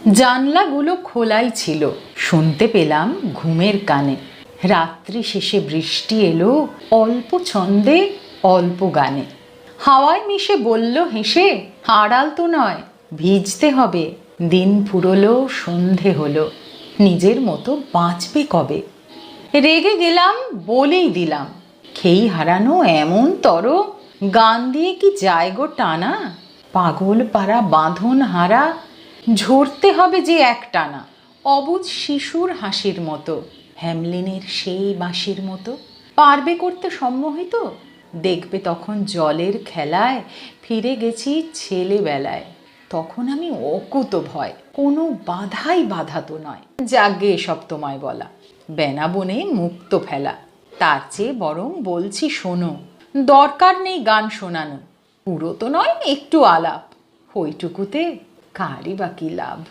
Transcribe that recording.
জানলাগুলো খোলাই ছিল, শুনতে পেলাম ঘুমের কানে। রাত্রি শেষে বৃষ্টি এলো, অল্প ছন্দে অল্প গানে। হাওয়ায় মিশে বলল হেসে, আড়াল তো নয়, ভিজতে হবে। দিন ফুরলো, সন্ধে হলো, নিজের মতো বাঁচবে কবে। রেগে গেলাম, বলেই দিলাম, খেই হারানো এমন তর, গান দিয়ে কি যায় গো টানা। পাগল পাড়া বাঁধন হারা, ঝরতে হবে যে একটানা। অবুঝ শিশুর হাসির মতো, হ্যামলিনের সেই বাঁশির মতো। পারবে করতে সম্মোহিত, দেখবে তখন জলের খেলায় ফিরে গেছি ছেলেবেলায়। তখন আমি অকুত ভয়, কোনো বাধাই বাধা তো নয়। যাগে এসব তোমায় বলা, বেনাবনে মুক্ত ফেলা। তার চেয়ে বরং বলছি শোনো, দরকার নেই গান শোনানো। পুরো তো নয়, একটু আলাপ, ওইটুকুতে কারই বা কি লাভ।